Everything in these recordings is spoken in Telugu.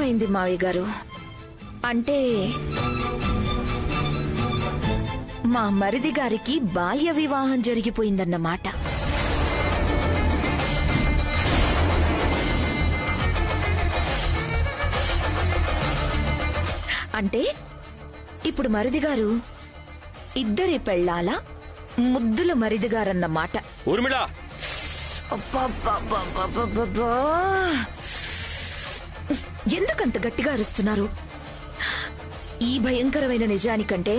అర్థమైంది మావయ్య గారు. అంటే మా మరిది గారికి బాల్య వివాహం జరిగిపోయిందన్నమాట. అంటే ఇప్పుడు మరిదిగారు ఇద్దరి పెళ్ళాల ముద్దుల మరిదిగారన్నమాట. ఊర్మిళ, ఎందుకంత గట్టిగా అరుస్తున్నారు? ఈ భయంకరమైన నిజానికంటే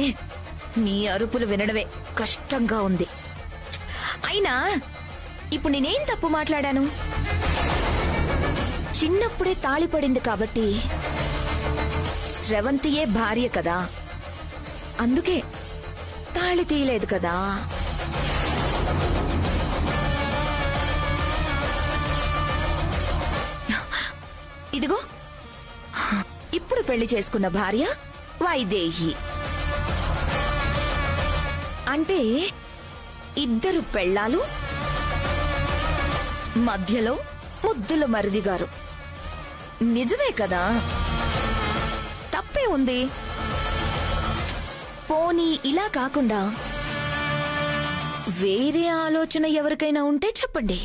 నీ అరుపులు వినడమే కష్టంగా ఉంది. అయినా ఇప్పుడు నేనేం తప్పు మాట్లాడాను? చిన్నప్పుడే తాళి పడింది కాబట్టి స్రవంతియే భార్య కదా, అందుకే తాళి తీయలేదు కదా. ఇదిగో ఇప్పుడు పెళ్లి చేసుకున్న భార్య వైదేహి. అంటే ఇద్దరు పెళ్ళాలు, మధ్యలో ముద్దుల మరిదిగారు. నిజమే కదా, తప్పే ఉంది. పోనీ ఇలా కాకుండా వేరే ఆలోచన ఎవరికైనా ఉంటే చెప్పండి.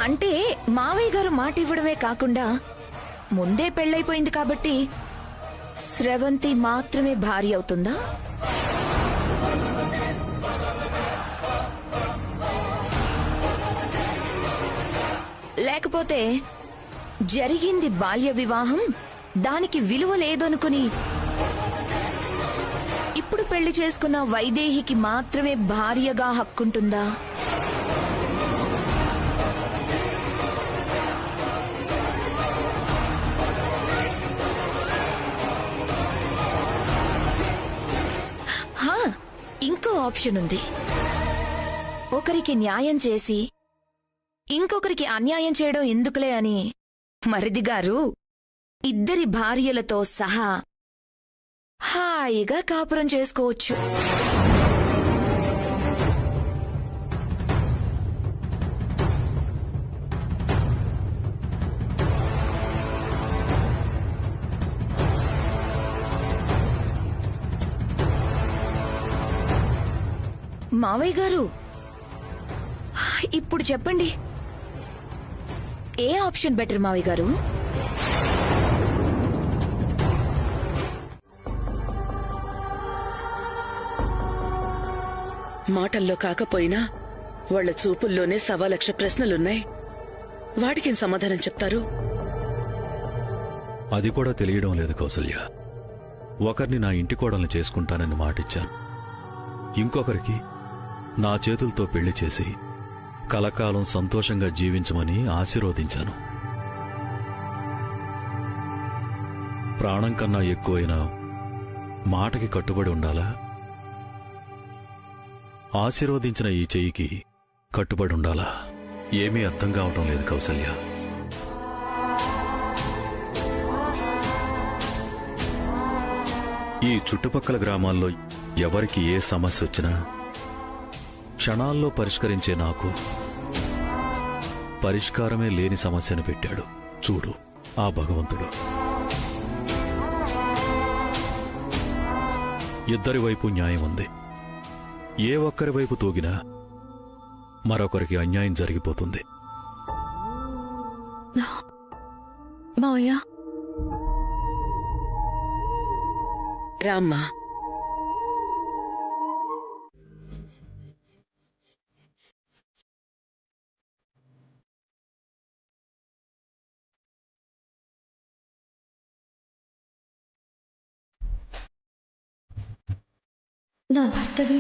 అంటే మావయ్య గారు మాట ఇవ్వడమే కాకుండా ముందే పెళ్ళైపోయింది కాబట్టి స్రవంతి మాత్రమే భార్య అవుతుందా? లేకపోతే జరిగింది బాల్య వివాహం, దానికి విలువ లేదనుకుని ఇప్పుడు పెళ్లి చేసుకున్న వైదేహికి మాత్రమే భార్యగా హక్కుంటుందా? ఇంకో ఆప్షన్ ఉంది. ఒకరికి న్యాయం చేసి ఇంకొకరికి అన్యాయం చేయడం ఎందుకులే అని మరిదిగారు ఇద్దరి భార్యలతో సహా హాయిగా కాపురం చేసుకోవచ్చు. మావయ్య గారు, ఇప్పుడు చెప్పండి, ఏ ఆప్షన్ బెటర్ మావయ్య గారు? మాటల్లో కాకపోయినా వాళ్ల చూపుల్లోనే 1,00,000 ప్రశ్నలున్నాయి. వాటికి సమాధానం చెప్తారు? అది కూడా తెలియడం లేదు కౌసల్య. ఒకరిని నా ఇంటి కోడల్ని చేసుకుంటానని మాటిచ్చాను, ఇంకొకరికి నా చేతులతో పెళ్లి చేసి కలకాలం సంతోషంగా జీవించమని ఆశీర్వదించాను. ప్రాణం కన్నా ఎక్కువైన మాటకి కట్టుబడి ఉండాలా? ఆశీర్వదించిన ఈ చెయ్యికి కట్టుబడి ఉండాలా? ఏమీ అర్థం కావటం లేదు కౌసల్య. ఈ చుట్టుపక్కల గ్రామాల్లో ఎవరికి ఏ సమస్య వచ్చినా క్షణాల్లో పరిష్కరించే నాకు పరిష్కారమే లేని సమస్యను పెట్టాడు చూడు ఆ భగవంతుడు. ఇద్దరి వైపు న్యాయం ఉంది. ఏ ఒక్కరి వైపు తూగినా మరొకరికి అన్యాయం జరిగిపోతుంది. మావయ్య, రామ్మా. నా భర్తవి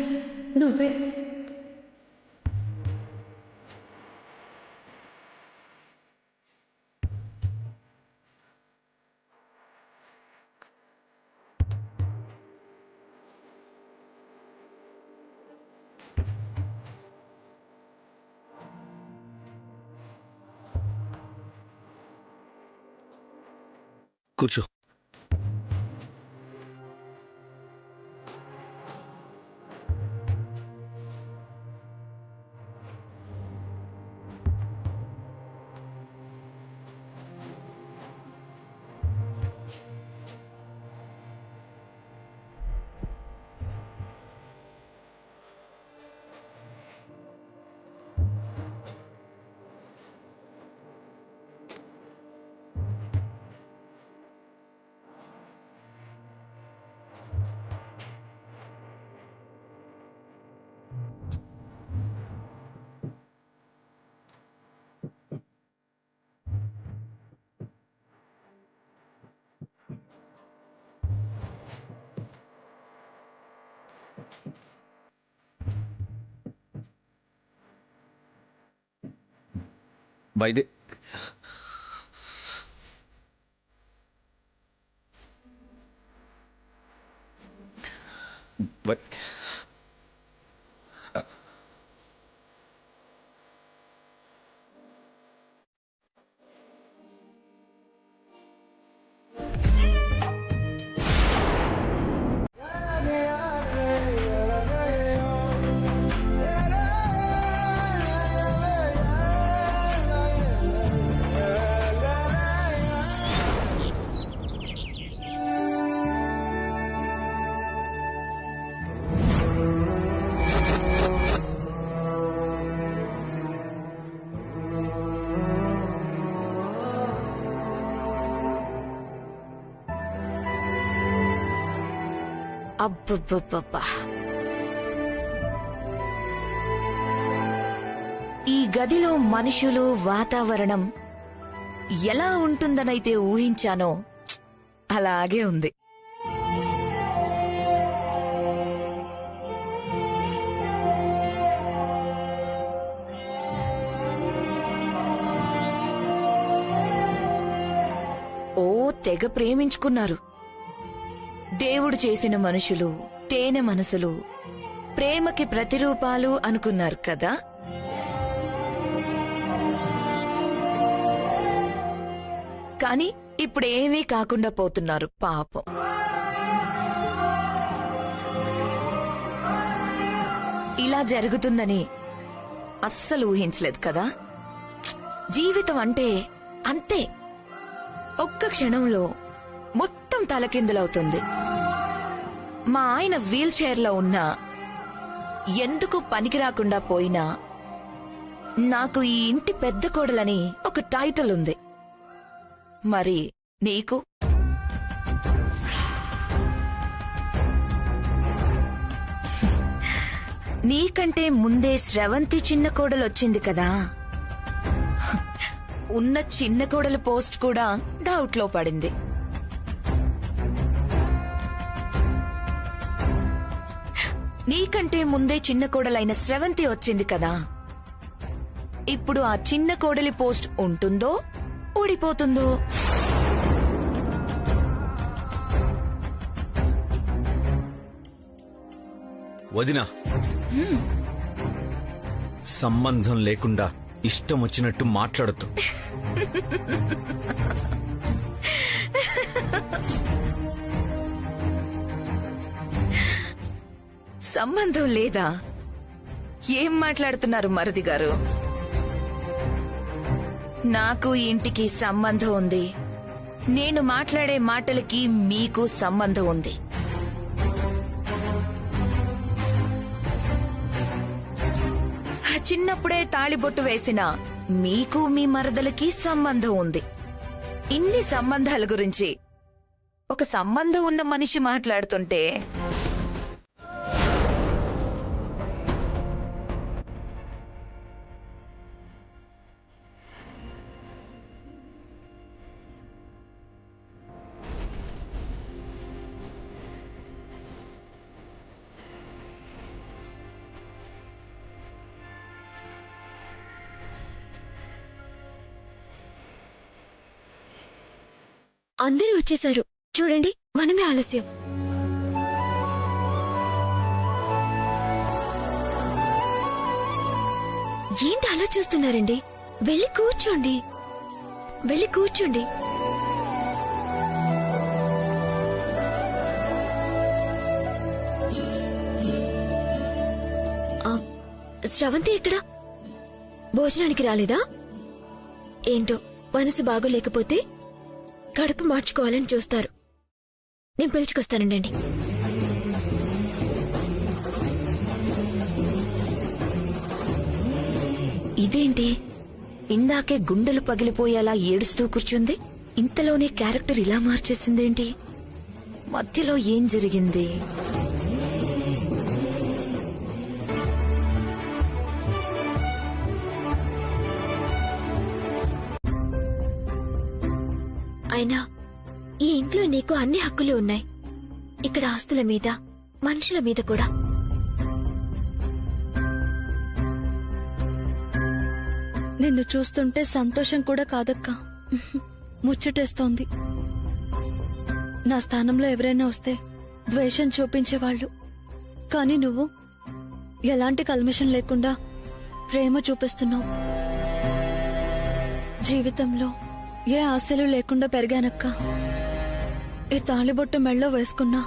నువ్వే. కూర్చో. వైదే అబ్బబ్బబ్బబ్బా, ఈ గదిలో మనుషులు, వాతావరణం ఎలా ఉంటుందనైతే ఊహించానో అలాగే ఉంది. ఓ తెగ ప్రేమించుకున్నారు. దేవుడు చేసిన మనుషులు, తేనె మనసులు, ప్రేమకి ప్రతిరూపాలు అనుకున్నారు కదా. కాని ఇప్పుడేమీ కాకుండా పోతున్నారు పాపం. ఇలా జరుగుతుందని అస్సలు ఊహించలేదు కదా. జీవితం అంటే అంతే, ఒక్క క్షణంలో మొత్తం తలకిందులవుతుంది. మా ఆయన వీల్ చైర్లో ఉన్నా, ఎందుకు పనికి రాకుండా పోయినా నాకు ఈ ఇంటి పెద్ద కోడలని ఒక టైటిల్ ఉంది. మరి నీకు? నీకంటే ముందే స్రవంతి చిన్న కోడలొచ్చింది కదా. ఉన్న చిన్న కోడల పోస్ట్ కూడా డౌట్లో పడింది. నీకంటే ముందే చిన్న కోడలైన స్రవంతి వచ్చింది కదా. ఇప్పుడు ఆ చిన్న కోడలి పోస్ట్ ఉంటుందో ఊడిపోతుందో? వదినా, సంబంధం లేకుండా ఇష్టం వచ్చినట్టు మాట్లాడద్దు. సంబంధం లేదా? ఏం మాట్లాడుతున్నారు మరిది గారు? నాకు ఈ ఇంటికి సంబంధం ఉంది. నేను మాట్లాడే మాటలకి మీకు సంబంధం ఉంది. చిన్నప్పుడే తాళిబొట్టు వేసిన మీకు మీ మరదలకి సంబంధం ఉంది. ఇన్ని సంబంధాల గురించి ఒక సంబంధం ఉన్న మనిషి మాట్లాడుతుంటే అందరూ వచ్చేశారు. చూడండి, మనమే ఆలస్యం. ఏంటి అలా చూస్తున్నారండి? వెళ్ళి కూర్చోండి, వెళ్ళి కూర్చోండి. స్రవంతి ఎక్కడా? భోజనానికి రాలేదా? ఏంటో మనసు బాగోలేకపోతే కడుపు మార్చుకోవాలని చూస్తారు. నేను పిలుచుకొస్తానండి. ఇదేంటి, ఇందాకే గుండెలు పగిలిపోయేలా ఏడుస్తూ కూర్చుంది, ఇంతలోనే క్యారెక్టర్ ఇలా మార్చేసిందేంటి? మధ్యలో ఏం జరిగింది? అయినా ఈ ఇంట్లో నీకు అన్ని హక్కులు ఉన్నాయి. ఇక్కడ ఆస్తుల మీద, మనుషుల మీద కూడా. నిన్ను చూస్తుంటే సంతోషం కూడా కాదక్కా, ముచ్చటేస్తోంది. నా స్థానంలో ఎవరైనా వస్తే ద్వేషం చూపించేవాళ్లు, కానీ నువ్వు ఎలాంటి కల్మషం లేకుండా ప్రేమ చూపిస్తున్నావు. జీవితంలో ఏ ఆశలు లేకుండా పెరిగానక్క. ఈ తాళిబొట్టు మెళ్ళో వేసుకున్నా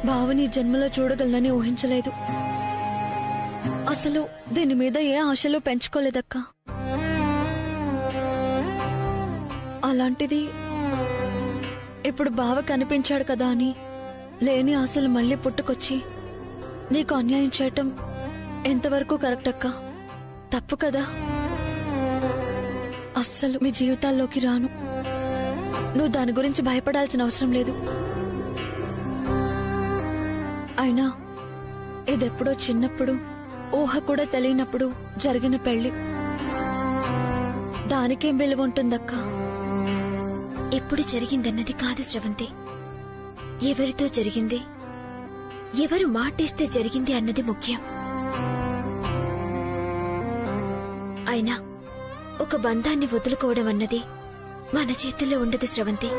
బావని జన్మలో చూడగలనని ఊహించలేదు. అసలు దీని మీద ఏ ఆశలు పెంచుకోలేదక్క. అలాంటిది ఇప్పుడు బావ కనిపించాడు కదా అని లేని ఆశలు మళ్ళీ పుట్టుకొచ్చి నీకు అన్యాయం చేయటం ఎంతవరకు కరెక్ట్ అక్క? తప్పు కదా. అస్సలు మీ జీవితాల్లోకి రాను. నువ్వు దాని గురించి భయపడాల్సిన అవసరం లేదు. అయినా ఇదెప్పుడో చిన్నప్పుడు ఊహ కూడా తెలియనప్పుడు జరిగిన పెళ్లి. దానికేం విలువ ఉంటుందక్కా? ఎప్పుడు జరిగిందన్నది కాదు శ్రవంతి, ఎవరితో జరిగింది, ఎవరు మాటేస్తే జరిగింది అన్నది ముఖ్యం. అయినా ఒక బంధాన్ని వదులుకోవడం అన్నది మన చేతుల్లో ఉండదు శ్రవంతి.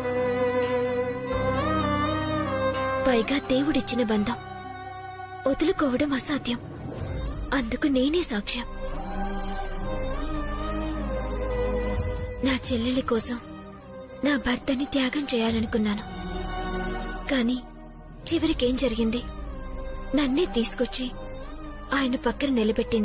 పైగా దేవుడిచ్చిన బంధం వదులుకోవడం అసాధ్యం. అందుకు నేనే సాక్ష్యం. నా చెల్లెలి కోసం నా భర్తని త్యాగం చేయాలనుకున్నాను. కాని చివరికేం జరిగింది? నన్నే తీసుకొచ్చి ఆయన పక్కన నిలబెట్టింది.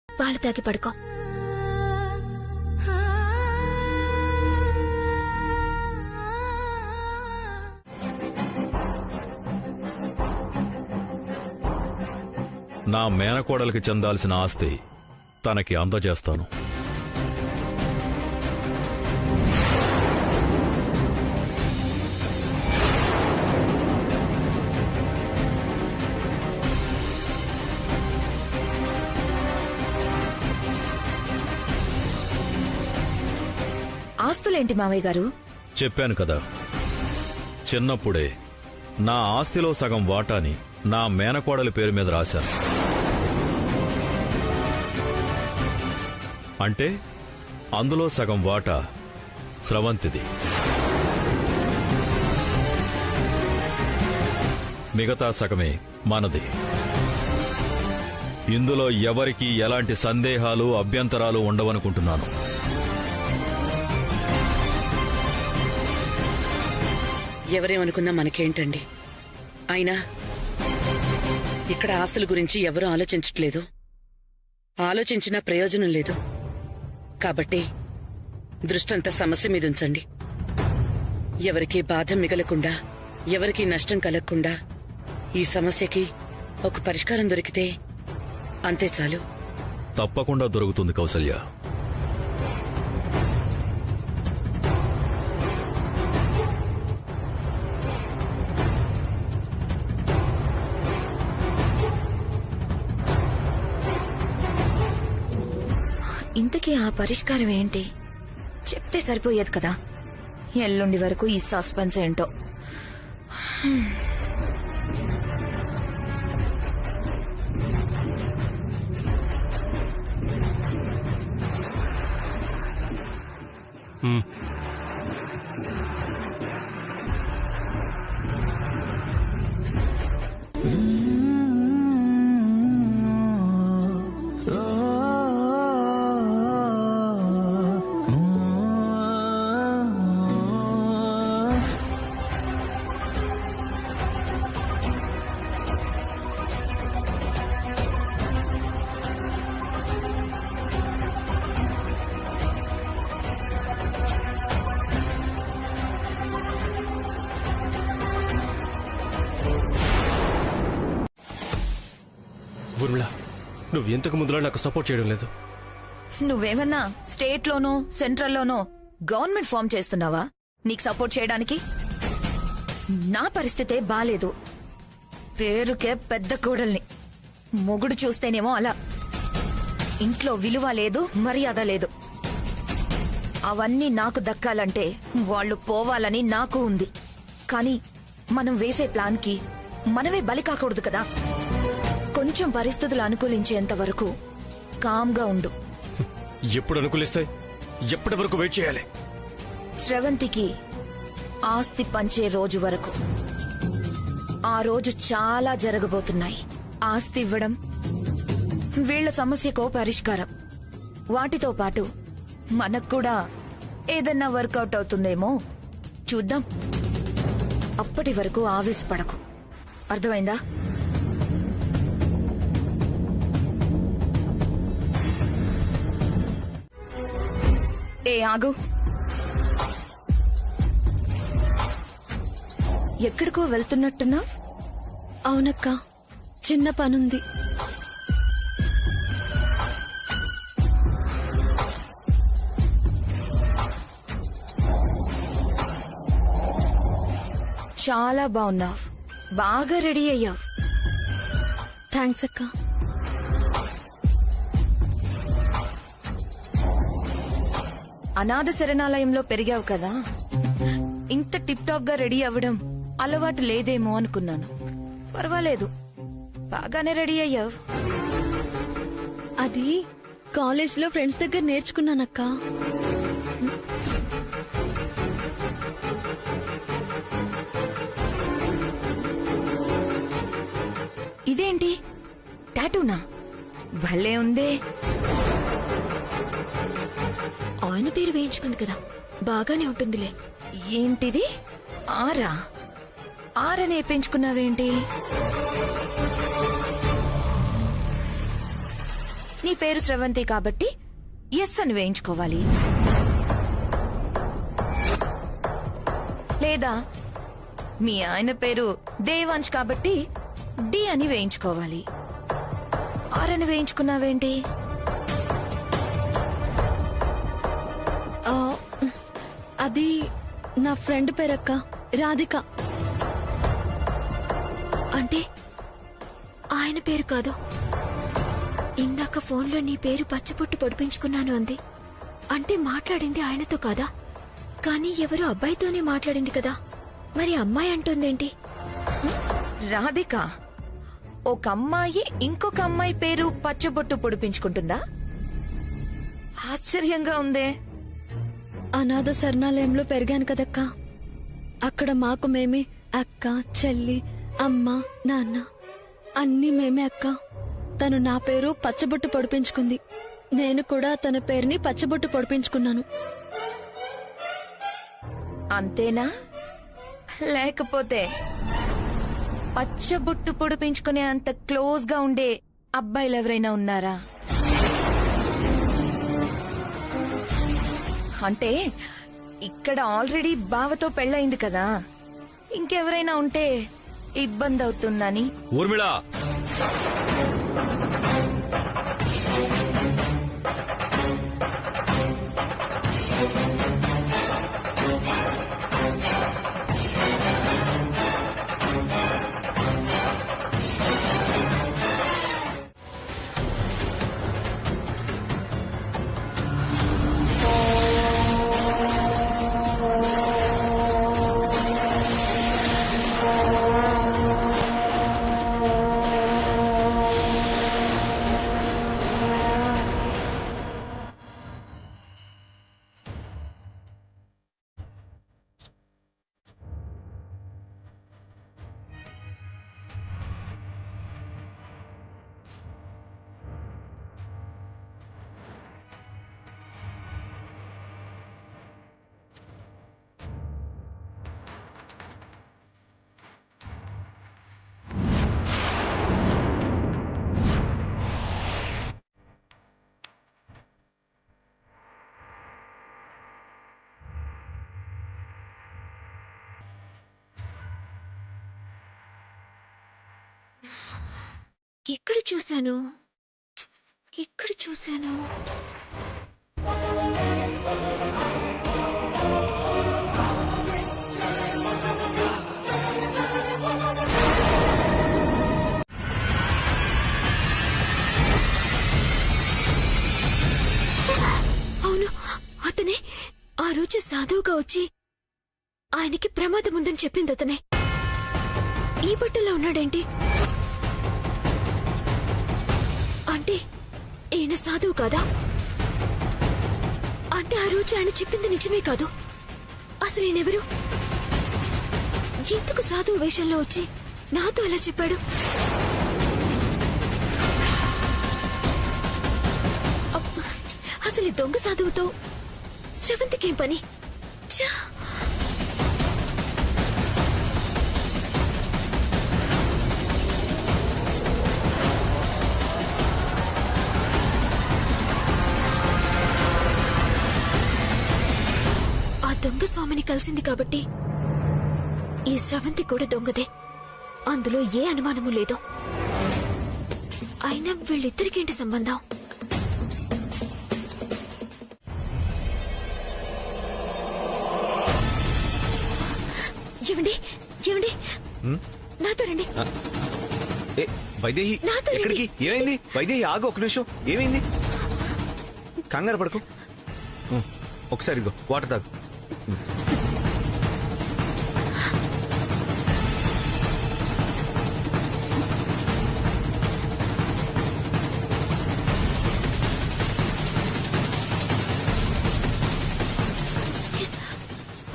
పాలు తాగి పడుకో. నా మేనకోడలికి చెందాల్సిన ఆస్తి తనకి అందజేస్తాను. ఆస్తులేంటి మావయ్య గారు? చెప్పాను కదా, చిన్నప్పుడే నా ఆస్తిలో సగం వాటాని నా మేనకోడలి పేరు మీద రాశాను. అంటే అందులో సగం వాటా స్రవంతిది, మిగతా సగమే మనది. ఇందులో ఎవరికీ ఎలాంటి సందేహాలు అభ్యంతరాలు ఉండవనుకుంటున్నాను. ఎవరేమనుకున్నా మనకేంటండి? అయినా ఇక్కడ ఆస్తుల గురించి ఎవరూ ఆలోచించట్లేదు. ఆలోచించినా ప్రయోజనం లేదు. కాబట్టి దృష్టంతా సమస్య మీద ఉంచండి. ఎవరికీ బాధ మిగలకుండా, ఎవరికీ నష్టం కలగకుండా ఈ సమస్యకి ఒక పరిష్కారం దొరికితే అంతే చాలు. తప్పకుండా దొరుకుతుంది కౌసల్య. ఇంతకీ ఆ పరిష్కారం ఏంటి? చెప్తే సరిపోయేది కదా. ఎల్లుండి వరకు ఈ సస్పెన్స్ ఏంటో. ఊర్మిళ, నువ్వు ఇంతకు ముందులో నాకు సపోర్ట్ చేయడం లేదు. నువ్వేమన్నా స్టేట్ లోనో సెంట్రల్ లోనో గవర్నమెంట్ ఫామ్ చేస్తున్నావా నీకు సపోర్ట్ చేయడానికి? నా పరిస్థితే బాలేదు. పేరుకే పెద్ద కోడల్ని. మొగుడు చూస్తేనేమో అలా. ఇంట్లో విలువ లేదు, మర్యాద లేదు. అవన్నీ నాకు దక్కాలంటే వాళ్ళు పోవాలని నాకు ఉంది. కానీ మనం వేసే ప్లాన్ కి మనమే బలి కాకూడదు కదా. కొంచెం పరిస్థితులు అనుకూలించేంత వరకు కామ్గా ఉండు. ఎప్పుడు అనుకూలిస్తాయి? ఎప్పటి వరకు వెయిట్ చేయాలి? స్రవంతికి ఆస్తి పంచే రోజు వరకు. ఆ రోజు చాలా జరగబోతున్నాయి. ఆస్తి ఇవ్వడం, వీళ్ల సమస్యకో పరిష్కారం. వాటితో పాటు మనక్కూడా ఏదన్నా వర్కౌట్ అవుతుందేమో చూద్దాం. అప్పటి వరకు ఆవేశపడకు, అర్థమైందా? ఏ ఆగు. ఎక్కడికో వెళ్తున్నట్టున్నా? అవునక్క, చిన్న పనుంది. చాలా బాగున్నావు, బాగా రెడీ అయ్యావు. థ్యాంక్స్ అక్క. అనాథ శరణాలయంలో పెరిగావు కదా, ఇంత టిప్ టాప్ గా రెడీ అవ్వడం అలవాటు లేదేమో అనుకున్నాను. పర్వాలేదు, బాగానే రెడీ అయ్యావు. అది కాలేజ్ లో ఫ్రెండ్స్ దగ్గర నేర్చుకున్నానక్క. ఇదేంటి, టాటూనా? భలే ఉందే. ఆయన పేరు వేయించుకుంది కదా, బాగానే ఉంటుందిలే. ఏంటిది? ఆరా? ఆరనే పెంచుకున్నావేంటి? నీ పేరు స్రవంతి కాబట్టి ఎస్ అని వేయించుకోవాలి. లేదా మీ ఆయన పేరు దేవాంశ్ కాబట్టి డి అని వేయించుకోవాలి. ఆరని వేయించుకున్నావేంటి? అది నా ఫ్రెండ్ పేరక్క, రాధిక. అంటే ఆయన పేరు కాదు. ఇందాక ఫోన్లో నీ పేరు పచ్చబొట్టు పొడిపించుకున్నాను అంది. అంటే మాట్లాడింది ఆయనతో కాదా? కానీ ఎవరో అబ్బాయితోనే మాట్లాడింది కదా, మరి అమ్మాయి అంటోందేంటి? రాధిక ఒక అమ్మాయి ఇంకొక అమ్మాయి పేరు పచ్చబొట్టు పొడిపించుకుంటుందా? ఆశ్చర్యంగా ఉందే. అనాథ శరణాలయంలో పెరిగాను కదక్కా. అక్కడ మాకు మేమే అక్క, చెల్లి, అమ్మ, నాన్న అన్నీ మేమే అక్క. తను నా పేరు పచ్చబొట్టు పొడిపించుకుంది. నేను కూడా తన పేరుని పచ్చబొట్టు పొడిపించుకున్నాను. అంతేనా? లేకపోతే పచ్చబొట్టు పొడిపించుకునే అంత క్లోజ్ గా ఉండే అబ్బాయిలు ఎవరైనా ఉన్నారా? అంటే ఇక్కడ ఆల్రెడీ బావతో పెళ్ళయింది కదా, ఇంకెవరైనా ఉంటే ఇబ్బంది అవుతుందని. ఊర్మిళ, ఇక్కడ చూశాను. ఇక్కడ చూశాను. అవును, అతనే ఆ రోజు సాధువుగా వచ్చి ఆయనకి ప్రమాదం ఉందని చెప్పింది అతనే. ఈ బట్టల్లో ఉన్నాడేంటి? అంటే ఈయన సాధువు కాదా? అంటే ఆ రోజు ఆయన చెప్పింది నిజమే కాదు. అసలు ఈయనెవరు? ఎందుకు సాధువు వేషంలో వచ్చి నాతో అలా చెప్పాడు? అసలు ఈ దొంగ సాధువుతో శ్రవంతికేం పని? ఛా! ఆ దొంగ స్వామిని కలిసింది కాబట్టి ఈ శ్రవంతి కూడా దొంగదే. అందులో ఏ అనుమానము లేదు. అయినా వీళ్ళిద్దరికేంటి సంబంధం? ఏమండి, ఏమండి, నాతో రండి. ఏ వైదేహి, నాతో రండి. ఎక్కడికి? ఏమైంది వైదేహి? ఆగు ఒక నిమిషం. ఏమైంది? కంగారు పడకు. ఒకసారి ఇదిగో వాటర్ తాగు.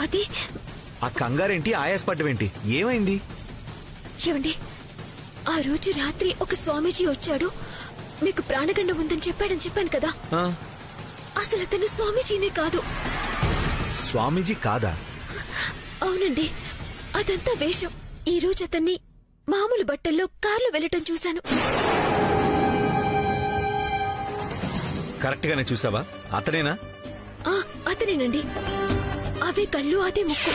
అది ఆ కంగారేంటి, ఆయాసపడ్డం ఏంటి? ఏమైంది? ఏమండి, ఆ రోజు రాత్రి ఒక స్వామీజీ వచ్చాడు, మీకు ప్రాణగండం ఉందని చెప్పాడని చెప్పాను కదా. ఆ, అసలు అతను స్వామీజీనే కాదు. స్వామీజీ కాదా? అవునండి, అదంతా వేషం. ఈ రోజు అతన్ని మామూలు బట్టల్లో కార్లో వెళ్ళటం చూశాను. కరెక్ట్ గానే చూసావా? అతనేనా? ఆ, అతనేనండి. అవే కళ్ళు, అదే ముక్కు.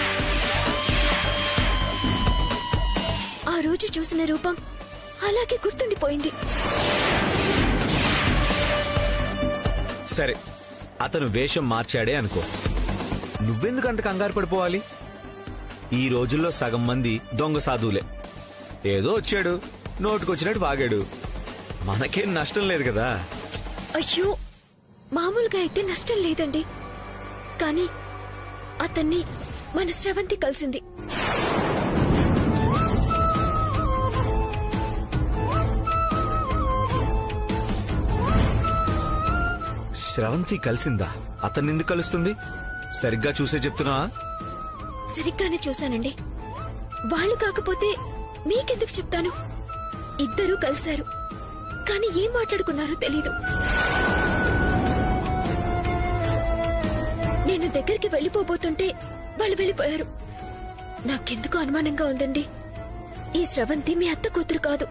ఆ రోజు చూసిన రూపం అలాగే గుర్తుండిపోయింది. సరే, అతను వేషం మార్చాడే అనుకో. నువ్వెందుకు అంత కంగారు పడిపోవాలి? ఈ రోజుల్లో సగం మంది దొంగ సాధువులే. ఏదో వచ్చాడు, నోటుకొచ్చినట్టు వాగాడు. మనకేం నష్టం లేదు కదా. అయ్యో, మామూలుగా అయితే నష్టం లేదండి. కానీ అతన్ని మన శ్రవంతి కలిసింది. శ్రవంతి కలిసిందా? అతన్ని ఎందుకు కలుస్తుంది? సరిగ్గా చూసే చెప్తున్నావా? సరిగ్గానే చూశానండి. వాళ్ళు కాకపోతే మీకెందుకు చెప్తాను? ఇద్దరూ కలిశారు, కానీ ఏం మాట్లాడుకున్నారో తెలీదు. నేను దగ్గరికి వెళ్లిపోబోతుంటే వాళ్ళు వెళ్ళిపోయారు. నాకెందుకు అనుమానంగా ఉందండి. ఈ శ్రవంతి మీ అత్త కూతురు కాదు.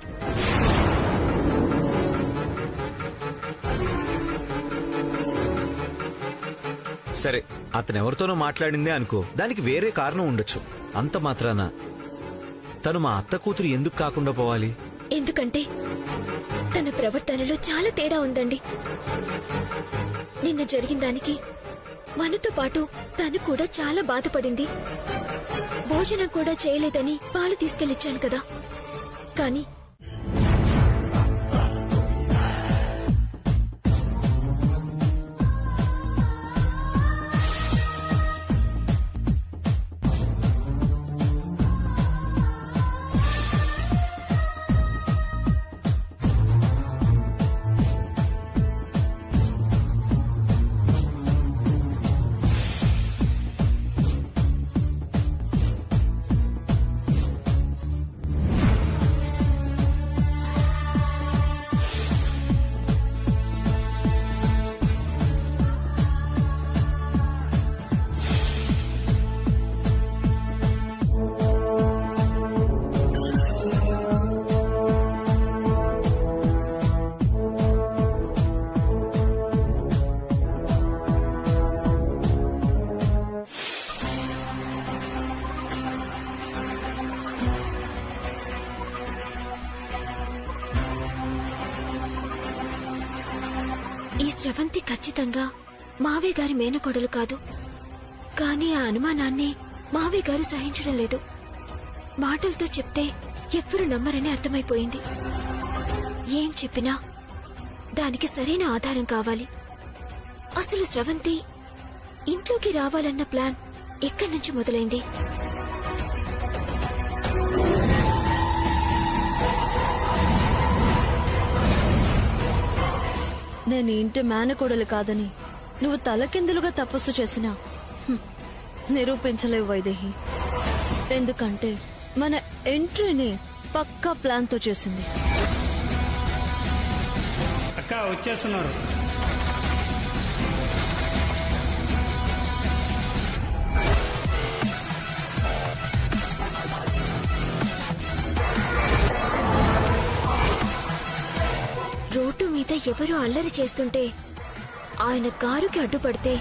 సరే, అతనెవరితోనో మాట్లాడిందే అనుకో. దానికి వేరే కారణం ఉండొచ్చు. అంత మాత్రాన తను మా అత్త కూతురు ఎందుకు కాకుండా పోవాలి? ఎందుకంటే తన ప్రవర్తనలో చాలా తేడా ఉందండి. నిన్న జరిగిన దానికి మనతో పాటు తను కూడా చాలా బాధపడింది. భోజనం కూడా చేయలేదని పాలు తీసుకెళ్ళిచ్చాను కదా. కానీ స్రవంతి ఖచ్చితంగా మావయ్య గారి మేనకోడలు కాదు. కానీ ఆ అనుమానాన్ని మావయ్య గారు సహించడం లేదు. మాటలతో చెప్తే ఎవ్వరూ నమ్మరని అర్థమైపోయింది. ఏం చెప్పినా దానికి సరైన ఆధారం కావాలి. అసలు స్రవంతి ఇంట్లోకి రావాలన్న ప్లాన్ ఎక్కడి నుంచి మొదలైంది? నేను ఇంటి మేనకోడలు కాదని నువ్వు తలకిందులుగా తపస్సు చేసినా నిరూపించలేవు వైదేహి. ఎందుకంటే మన ఎంట్రీని పక్కా ప్లాన్ తో చేసింది. అక్క వచ్చేస్తున్నారు. రోడ్డు మీద ఎవరో అల్లరి చేస్తుంటే ఆయన కారుకి అడ్డుపడితే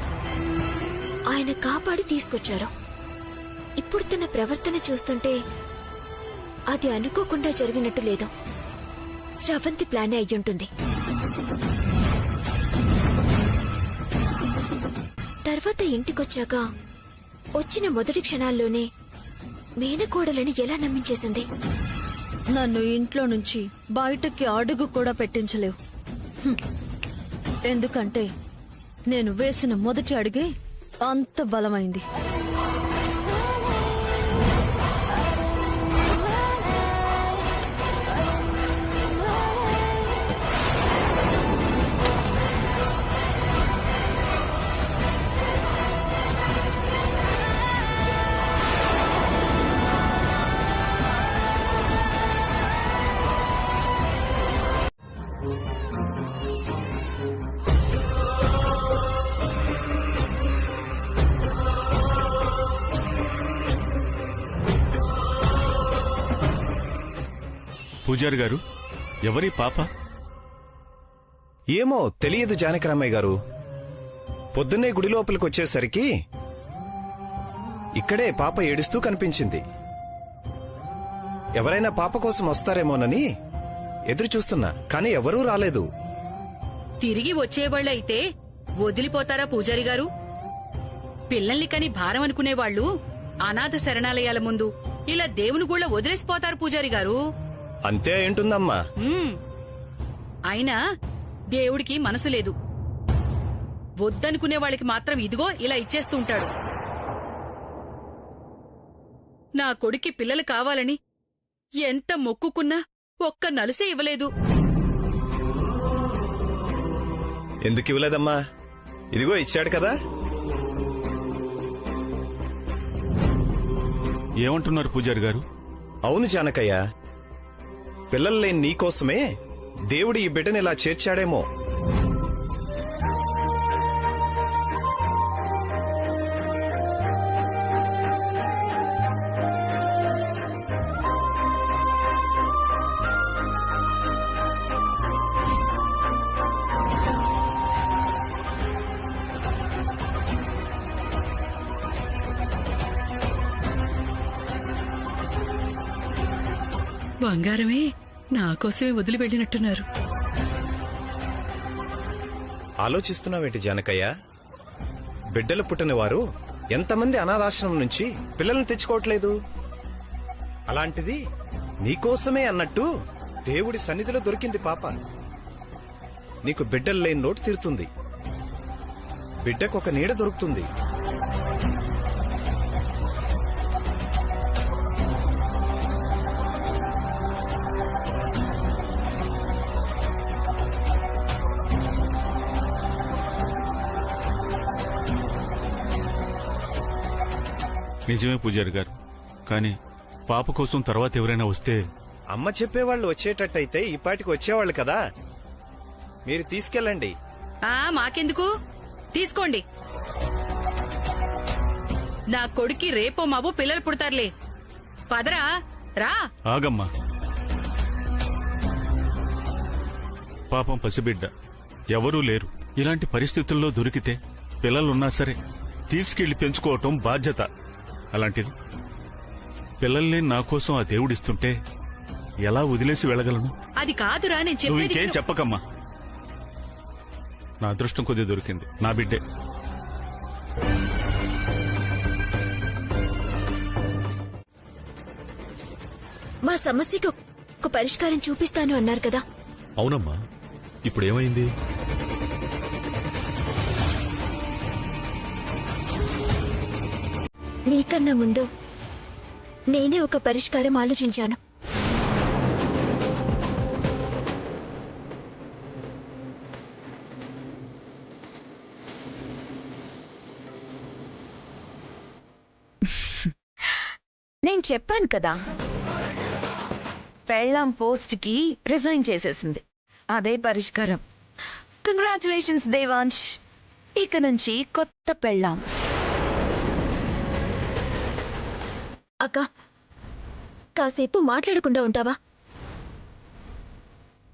ఆయన కాపాడి తీసుకొచ్చారు. ఇప్పుడు తన ప్రవర్తన చూస్తుంటే అది అనుకోకుండా జరిగినట్టు లేదు. స్రవంతి ప్లానే అయ్యుంటుంది. తర్వాత ఇంటికొచ్చాక వచ్చిన మొదటి క్షణాల్లోనే మేనకోడలని ఎలా నమ్మించేసింది? నన్ను ఇంట్లో నుంచి బయటకి అడుగు కూడా పెట్టించలేవు. ఎందుకంటే నేను వేసిన మొదటి అడుగే అంత బలమైంది. పూజారి గారు, ఎవరి పాప? ఏమో తెలియదు జానకిరామయ్య గారు. పొద్దున్నే గుడి లోపలికి వచ్చేసరికి ఇక్కడే పాప ఏడుస్తూ కనిపించింది. ఎవరైనా పాప కోసం వస్తారేమోనని ఎదురు చూస్తున్నా, కానీ ఎవరూ రాలేదు. తిరిగి వచ్చేవాళ్ళైతే వదిలిపోతారా పూజారి గారు? పిల్లల్ని కని భారం అనుకునేవాళ్లు అనాథ శరణాలయాల ముందు ఇలా దేవుని గుళ్ళ వదిలేసిపోతారు పూజారి గారు. అంతే ఏంటుందమ్మా. అయినా దేవుడికి మనసు లేదు. వద్దనుకునే వాళ్ళకి మాత్రం ఇదిగో ఇలా ఇచ్చేస్తూ ఉంటాడు. నా కొడుక్కి పిల్లలు కావాలని ఎంత మొక్కుకున్నా ఒక్క నలుసే ఇవ్వలేదు. ఎందుకు ఇవ్వలేదమ్మా? ఇదిగో ఇచ్చాడు కదా. ఏమంటున్నారు పూజారి గారు? అవును జానకయ్య, పిల్లలు లేని నీకోసమే దేవుడు ఈ బిడ్డని ఇలా చేర్చాడేమో. బంగారమే నాకోసమే వదిలి వెళ్ళినట్టున్నారు. ఆలోచిస్తున్నావేంటి జానకయ్య? బిడ్డలు పుట్టిన వారు ఎంతమంది అనాథాశ్రమం నుంచి పిల్లల్ని తెచ్చుకోవట్లేదు. అలాంటిది నీకోసమే అన్నట్టు దేవుడి సన్నిధిలో దొరికింది పాప. నీకు బిడ్డలు లేని లోటు తీరుతుంది. బిడ్డకొక నీడ దొరుకుతుంది. నిజమే పూజారి గారు, కానీ పాప కోసం తర్వాత ఎవరైనా వస్తే? అమ్మ చెప్పేవాళ్ళు వచ్చేటట్టయితే ఈ పాటికి వచ్చేవాళ్ళు కదా. మీరు తీసుకెళ్ళండి. మాకెందుకు? తీసుకోండి. నా కొడుక్కి రేపో మాబో పిల్లలు పుడతారులే. పదరా రా. ఆగమ్మా. పాపం పసిబిడ్డ, ఎవరూ లేరు. ఇలాంటి పరిస్థితుల్లో దొరికితే పిల్లలున్నా సరే తీసుకెళ్లి పెంచుకోవటం బాధ్యత. అలాంటిది పిల్లల్ని నా కోసం ఆ దేవుడిస్తుంటే ఎలా వదిలేసి వెళ్ళగలను? అది కాదురా నేను నువ్వు చెప్పేది. ఇంకేం చెప్పకమ్మా. నా అదృష్టం కొద్ది దొరికింది. నా బిడ్డే. మా సమస్యకు ఒక పరిష్కారం చూపిస్తాను అన్నారు కదా. అవునమ్మా, ఇప్పుడేమైంది? నీకన్నా ముందు నేనే ఒక పరిష్కారం ఆలోచించాను. నేను చెప్పాను కదా, పెళ్ళాం పోస్ట్ కి రిజైన్ చేసేసింది. అదే పరిష్కారం. కంగ్రాచులేషన్స్ దేవాంశ్, ఇక నుంచి కొత్త పెళ్ళాం. అక్క, కాసేపు మాట్లాడకుండా ఉంటావా?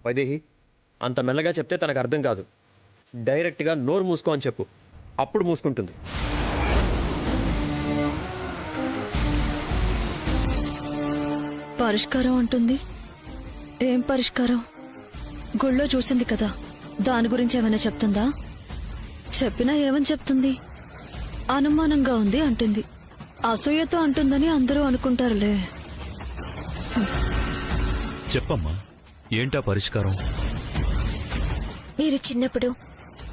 వైదేహి, అంత మెల్లగా చెప్తే తనకు అర్థం కాదు. డైరెక్ట్గా నోరు మూసుకో అని చెప్పు, అప్పుడు మూసుకుంటుంది. పరిష్కారం అంటుంది. ఏం పరిష్కారం? గుళ్ళో చూసింది కదా, దాని గురించి ఏమైనా చెప్తుందా? చెప్పినా ఏమని చెప్తుంది? అనుమానంగా ఉంది అంటుంది. అసూయతో అంటుందని అందరూ అనుకుంటారులే. చెప్పమ్మా, ఏంటా పరిష్కారం? మీరు చిన్నప్పుడు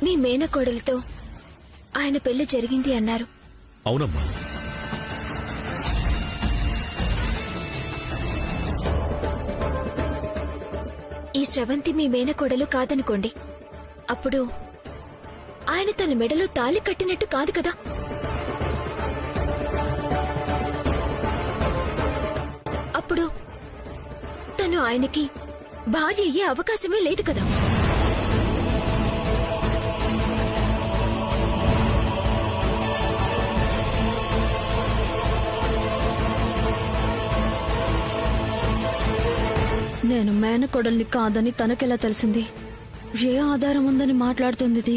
మీ మేనకోడలతో ఆయన పెళ్లి జరిగింది అన్నారు. అవునమ్మా. ఈ స్రవంతి మీ మేనకోడలు కాదనుకోండి, అప్పుడు ఆయన తన మెడలో తాళి కట్టినట్టు కాదు కదా. అప్పుడు తను ఆయనకి భార్య అయ్యే అవకాశమే లేదు కదా. నేను మేనకోడల్ని కాదని తనకెలా తెలిసింది? ఏ ఆధారం ఉందని మాట్లాడుతుంది?